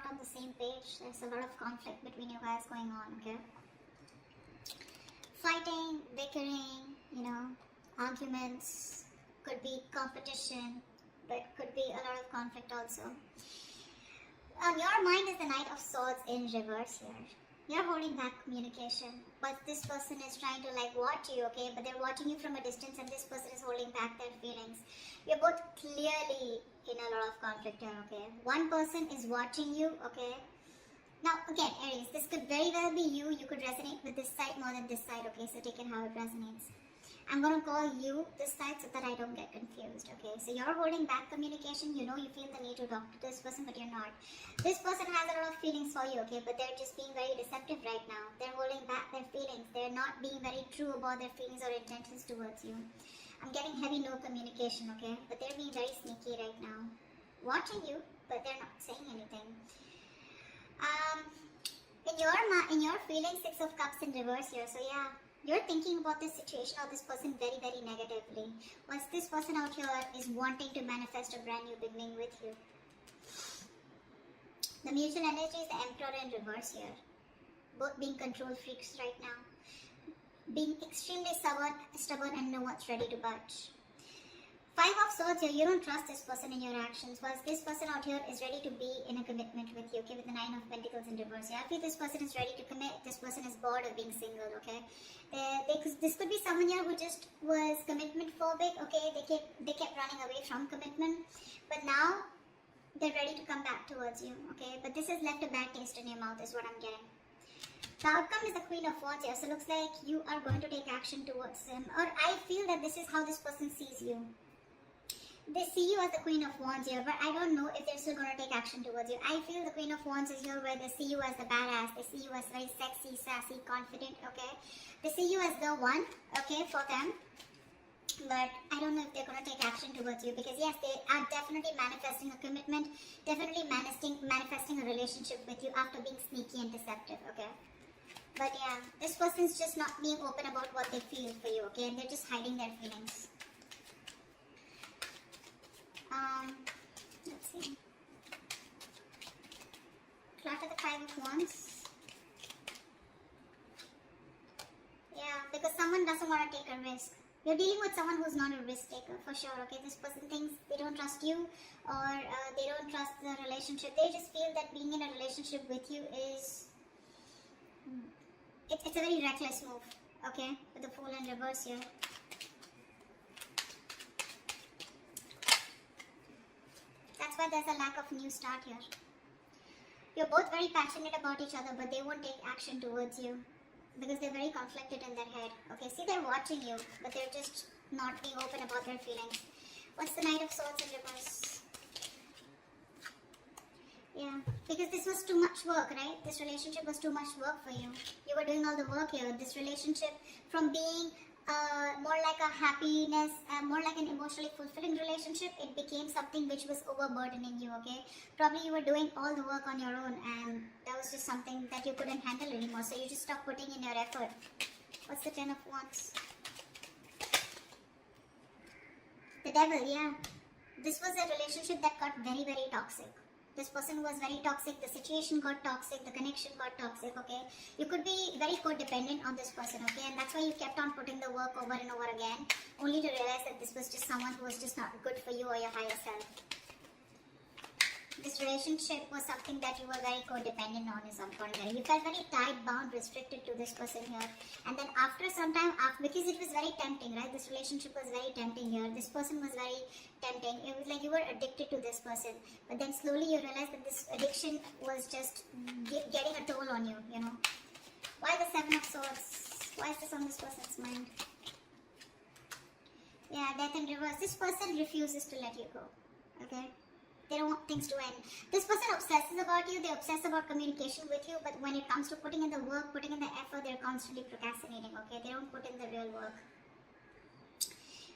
not on the same page. There's a lot of conflict between you guys going on, okay? Fighting, bickering, arguments, could be competition, but could be a lot of conflict also. On your mind is the Knight of Swords in reverse here. You're holding back communication, but this person is trying to watch you, okay? But they're watching you from a distance, and this person is holding back their feelings. You're both clearly in a lot of conflict here, okay? One person is watching you, okay? Now, again, Aries, this could very well be you. You could resonate with this side more than this side, okay? So take it how it resonates. I'm going to call you this side so that I don't get confused, okay? So you're holding back communication. You feel the need to talk to this person, but you're not. This person has a lot of feelings for you, okay? But they're just being very deceptive right now. They're holding back their feelings. They're not being very true about their feelings or intentions towards you. I'm getting heavy no communication, okay? But they're being very sneaky right now. Watching you, but they're not saying anything. In your feelings, Six of Cups in reverse here. So yeah. You're thinking about this situation or this person very, very negatively. Once this person out here is wanting to manifest a brand new beginning with you. The mutual energy is the Emperor in reverse here. Both being control freaks right now. Being extremely stubborn and no one's ready to budge. Five of Swords here, you don't trust this person in your actions. Whilst this person out here is ready to be in a commitment with you, okay, with the Nine of Pentacles in reverse here. I feel this person is ready to commit. This person is bored of being single, okay. This could be someone here who just was commitment phobic, okay. They kept running away from commitment, but now they're ready to come back towards you, okay. But this has left a bad taste in your mouth is what I'm getting. The outcome is the Queen of Wands here, so looks like you are going to take action towards them, or I feel that this is how this person sees you. They see you as the Queen of Wands here, but I don't know if they're still going to take action towards you. I feel the Queen of Wands is here where they see you as the badass. They see you as very sexy, sassy, confident, okay? They see you as the one, okay, for them. But I don't know if they're going to take action towards you because, yes, they are definitely manifesting a commitment, definitely manifesting a relationship with you after being sneaky and deceptive, okay? But, yeah, this person's just not being open about what they feel for you, okay? And they're just hiding their feelings. Let's see. Clutter the Five of Wands. Yeah, because someone doesn't want to take a risk. You're dealing with someone who's not a risk taker, for sure, okay? This person thinks they don't trust you or they don't trust the relationship. They just feel that being in a relationship with you is... It's a very reckless move, okay? With the Fool in reverse here. That's why there's a lack of new start here. You're both very passionate about each other, but they won't take action towards you because they're very conflicted in their head. Okay, see, they're watching you, but they're just not being open about their feelings. What's the Knight of Swords in reverse? Yeah, because this was too much work, right? This relationship was too much work for you. You were doing all the work here. This relationship, from being more like a happiness, more like an emotionally fulfilling relationship, it became something which was overburdening you, okay? Probably you were doing all the work on your own and that was just something that you couldn't handle anymore, so you just stopped putting in your effort. What's the Ten of Wands? The Devil, yeah. This was a relationship that got very, very toxic. This person was very toxic, the situation got toxic, the connection got toxic, okay? You could be very codependent on this person, okay? And that's why you kept on putting the work over and over again, only to realize that this was just someone who was just not good for you or your higher self. This relationship was something that you were very codependent on at some point. You felt very tied, bound, restricted to this person here. And then after some time, because it was very tempting, right? This relationship was very tempting here. This person was very tempting. It was like you were addicted to this person. But then slowly you realized that this addiction was just getting a toll on you, you know. Why the Seven of Swords? Why is this on this person's mind? Yeah, Death in reverse. This person refuses to let you go, okay? They don't want things to end. This person obsesses about you, they obsess about communication with you, but when it comes to putting in the work, putting in the effort, they're constantly procrastinating, okay? They don't put in the real work.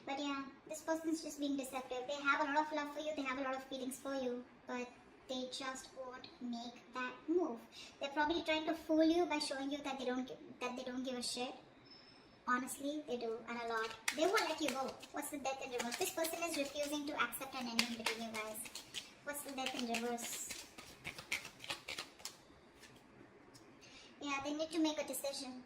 But yeah, this person's just being deceptive. They have a lot of love for you, they have a lot of feelings for you, but they just won't make that move. They're probably trying to fool you by showing you that they don't give a shit. Honestly, they do, and a lot. They won't let you go. What's the Death in reverse? This person is refusing to accept an ending between you guys. What's the Death in reverse? they need to make a decision.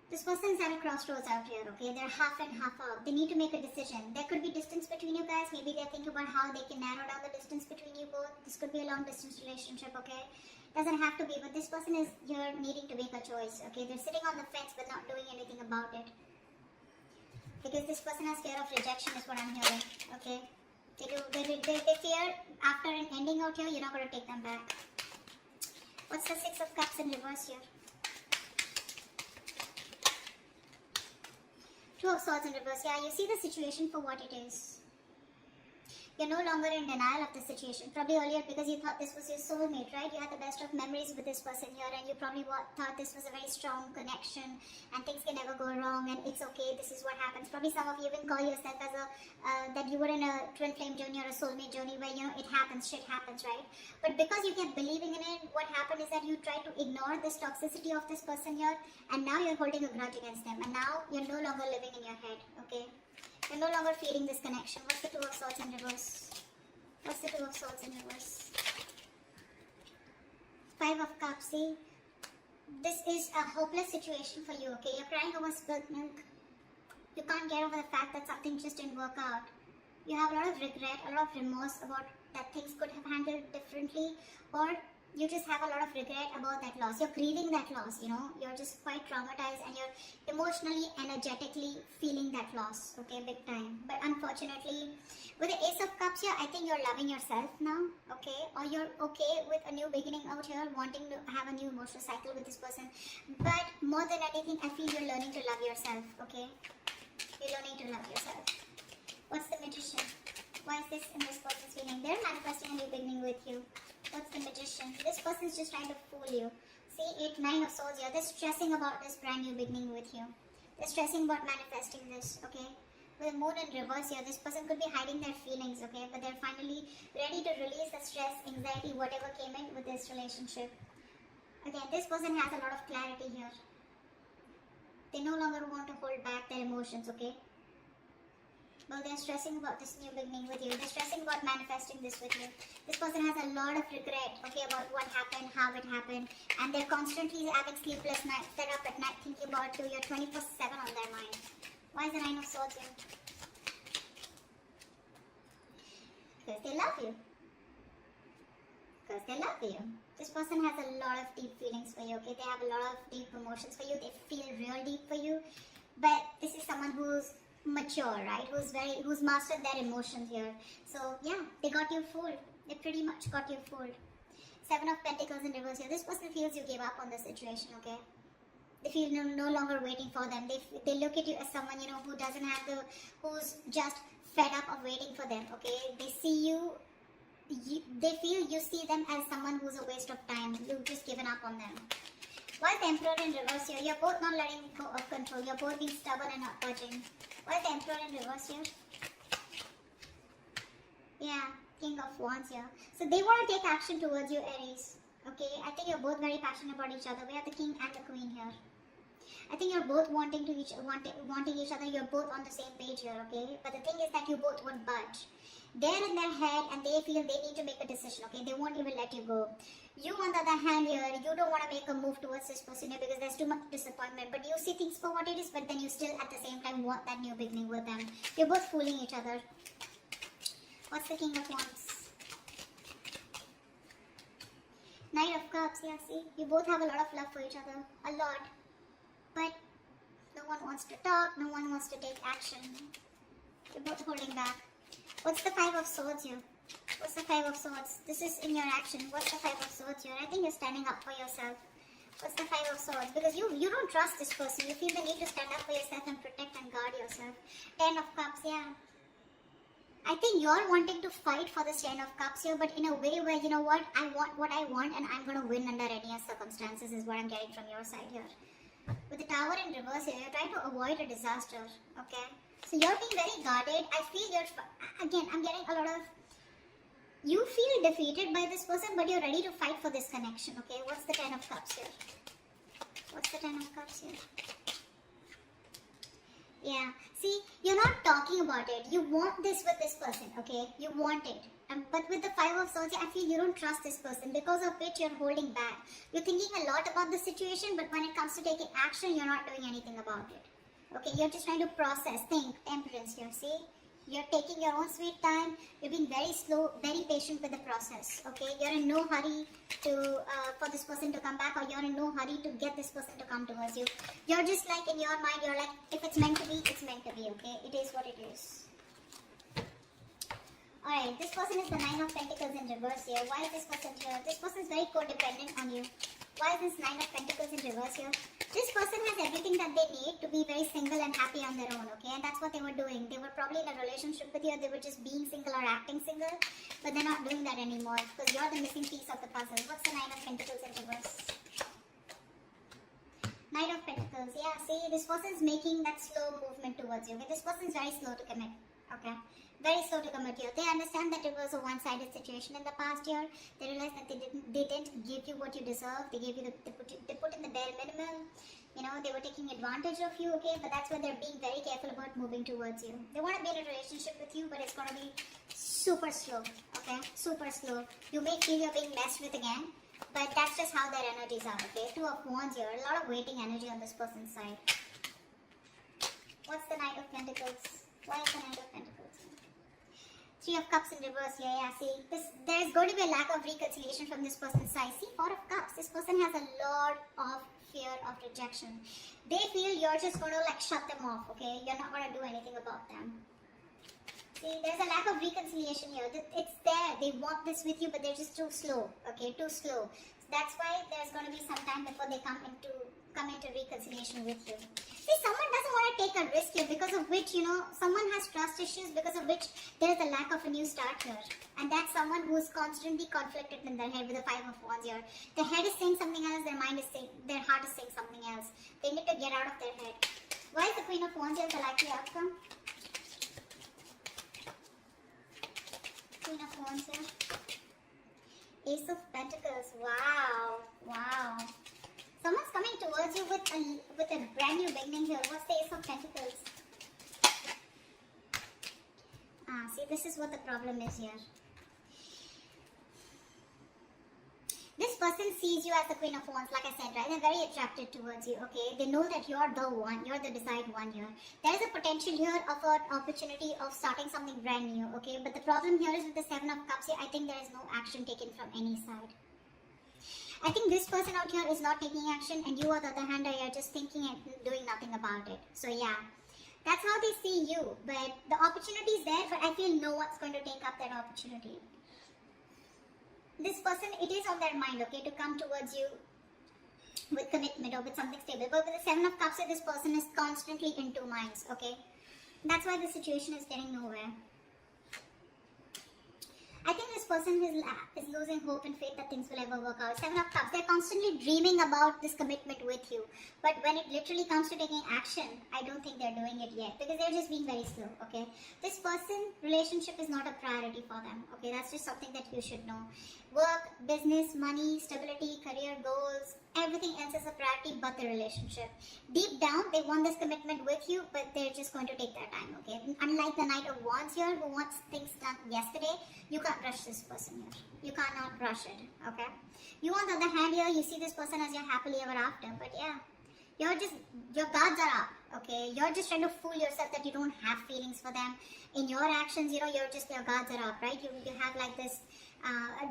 This person's at a crossroads out here, okay? They're half and half out. They need to make a decision. There could be distance between you guys. Maybe they're thinking about how they can narrow down the distance between you both. This could be a long distance relationship, okay? Doesn't have to be, but this person is here needing to make a choice, okay? They're sitting on the fence but not doing anything about it. Because this person has fear of rejection is what I'm hearing, okay? They fear after an ending out here, you're not going to take them back. What's the Six of Cups in reverse here? Two of Swords in reverse. Yeah, you see the situation for what it is. You're no longer in denial of the situation. Probably earlier because you thought this was your soulmate, right? You had the best of memories with this person here and you probably thought this was a very strong connection and things can never go wrong and it's okay, this is what happens. Probably some of you even call yourself as that you were in a twin flame journey or a soulmate journey where, you know, it happens, shit happens, right? But because you kept believing in it, what happened is that you tried to ignore this toxicity of this person here and now you're holding a grudge against them and now you're no longer living in your head, okay? You're no longer feeling this connection. What's the Two of Swords in reverse? What's the Two of Swords in reverse? Five of Cups. See, this is a hopeless situation for you, okay? You're crying over spilled milk. You can't get over the fact that something just didn't work out. You have a lot of regret, a lot of remorse about that things could have handled differently, or you just have a lot of regret about that loss. You're grieving that loss, you know. You're just quite traumatized and you're emotionally, energetically feeling that loss, okay, big time. But unfortunately, with the Ace of Cups here, I think you're loving yourself now, okay? Or you're okay with a new beginning out here, wanting to have a new emotional cycle with this person. But more than anything, I feel you're learning to love yourself, okay? You're learning to love yourself. What's the Magician? Why is this in this person's feeling? They're manifesting a new beginning with you. What's the Magician? This person's just trying to fool you. See, Nine of Swords here. They're stressing about this brand new beginning with you. They're stressing about manifesting this, okay? With the Moon in reverse here, this person could be hiding their feelings, okay? But they're finally ready to release the stress, anxiety, whatever came in with this relationship. Again, this person has a lot of clarity here. They no longer want to hold back their emotions, okay? Well, they're stressing about this new beginning with you. They're stressing about manifesting this with you. This person has a lot of regret, okay, about what happened, how it happened. And they're constantly having sleepless nights. They're up at night thinking about you. You're 24/7 on their mind. Why is the Nine of Swords here? Because they love you. Because they love you. This person has a lot of deep feelings for you, okay? They have a lot of deep emotions for you. They feel real deep for you. But this is someone who's mature, right? Who's mastered their emotions here. So yeah, they got you fooled. They pretty much got you fooled. Seven of Pentacles in reverse here. This person feels you gave up on the situation, okay? They feel no longer waiting for them. They look at you as someone, you know, who doesn't have who's just fed up of waiting for them, okay? They see you, they feel you see them as someone who's a waste of time. You've just given up on them. Why is the Emperor in reverse here? You're both not letting go of control. You're both being stubborn and not budging. Why is the Emperor in reverse here? Yeah, King of Wands here. So they want to take action towards you, Aries. Okay, I think you're both very passionate about each other. We have the King and the Queen here. I think you're both wanting each other. You're both on the same page here, okay? But the thing is that you both won't budge. They're in their head and they feel they need to make a decision, okay? They won't even let you go. You, on the other hand here, you don't want to make a move towards this person here because there's too much disappointment. But you see things for what it is, but then you still at the same time want that new beginning with them. You're both fooling each other. What's the King of Wands? Knight of Cups, yeah, see? You both have a lot of love for each other. A lot. But no one wants to talk, no one wants to take action. You're both holding back. What's the Five of Swords here? What's the Five of Swords? This is in your action. What's the Five of Swords here? I think you're standing up for yourself. What's the Five of Swords? Because you don't trust this person. You feel the need to stand up for yourself and protect and guard yourself. Ten of Cups, yeah. I think you're wanting to fight for this Ten of Cups here, but in a way where, you know what, I want what I want and I'm going to win under any circumstances is what I'm getting from your side here. With the Tower in reverse here, you're trying to avoid a disaster, okay? So you're being very guarded. I feel again, I'm getting a lot of, you feel defeated by this person, but you're ready to fight for this connection, okay? What's the Ten of Cups here? What's the Ten of Cups here? Yeah, see, you're not talking about it. You want this with this person, okay? You want it. But with the Five of Swords, I feel you don't trust this person, because of which you're holding back. You're thinking a lot about the situation, but when it comes to taking action, you're not doing anything about it. Okay, you're just trying to process, think, temperance here, see? You're taking your own sweet time. You're being very slow, very patient with the process. Okay, you're in no hurry to for this person to come back, or you're in no hurry to get this person to come towards you. You're just like, in your mind, you're like, if it's meant to be, it's meant to be. Okay, it is what it is. Alright, this person is the Nine of Pentacles in reverse here. Why is this person here? This person is very codependent on you. Why is this Nine of Pentacles in reverse here? This person has everything that they need to be very single and happy on their own, okay? And that's what they were doing. They were probably in a relationship with you, or they were just being single or acting single, but they're not doing that anymore, because you're the missing piece of the puzzle. What's the Nine of Pentacles in reverse? Knight of Pentacles. Yeah, see, this person is making that slow movement towards you. Okay? This person is very slow to commit. Okay? Very slow to commit here. They understand that it was a one-sided situation in the past year. They realized that they didn't give you what you deserve. They gave you they put in the bare minimum. You know, they were taking advantage of you, okay? But that's why they're being very careful about moving towards you. They want to be in a relationship with you, but it's going to be super slow, okay? Super slow. You may feel you're being messed with again, but that's just how their energies are, okay? Two of Wands here. A lot of waiting energy on this person's side. What's the Knight of Pentacles? Why is the Knight of Pentacles? Three of Cups in reverse here. Yeah, see, there's going to be a lack of reconciliation from this person's side. See, Four of Cups. This person has a lot of fear of rejection. They feel you're just going to like shut them off, okay? You're not going to do anything about them. See, there's a lack of reconciliation here. It's there. They want this with you, but they're just too slow, okay? Too slow. That's why there's going to be some time before they come into reconciliation with you. See, someone doesn't want to take a risk here, because of which, you know, someone has trust issues, because of which there's a lack of a new start here. And that's someone who's constantly conflicted in their head with the Five of Wands here. Their head is saying something else, their mind is saying, their heart is saying something else. They need to get out of their head. Why is the Queen of Wands here the likely outcome? Queen of Wands here. Ace of Pentacles. Wow. Wow. Someone's coming towards you with a brand new beginning here. What's the Ace of Pentacles? See, this is what the problem is here. This person sees you as the Queen of Wands, like I said, right? They're very attracted towards you, okay? They know that you're the one, you're the desired one here. There is a potential here of an opportunity of starting something brand new, okay? But the problem here is with the Seven of Cups here, I think there is no action taken from any side. I think this person out here is not taking action, and you on the other hand are just thinking and doing nothing about it. So yeah, that's how they see you. But the opportunity is there, but I feel no one's going to take up that opportunity. This person, it is on their mind, okay, to come towards you with commitment or with something stable. But with the Seven of Cups, this person is constantly in two minds, okay? That's why the situation is getting nowhere. I think this person is losing hope and faith that things will ever work out. Seven of Cups, they're constantly dreaming about this commitment with you. But when it literally comes to taking action, I don't think they're doing it yet, because they're just being very slow, okay? This person, relationship is not a priority for them, okay? That's just something that you should know. Work, business, money, stability, career goals, everything else is a priority but the relationship. Deep down, they want this commitment with you, but they're just going to take their time, okay? Unlike the Knight of Wands here, who wants things done yesterday, you can't rush this person here. You cannot rush it, okay? You, on the other hand here, you see this person as your happily ever after, but yeah, your guards are up, okay? You're just trying to fool yourself that you don't have feelings for them. In your actions, you know, your guards are up, right? You have like this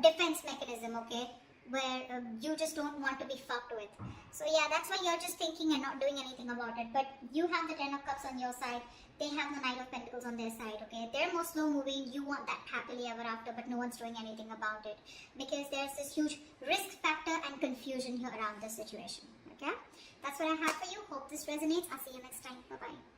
defense mechanism, okay? Where you just don't want to be fucked with. So yeah, that's why you're just thinking and not doing anything about it. But you have the Ten of Cups on your side. They have the Knight of Pentacles on their side, okay? They're more slow moving. You want that happily ever after, but no one's doing anything about it. Because there's this huge risk factor and confusion here around this situation, okay? That's what I have for you. Hope this resonates. I'll see you next time. Bye-bye.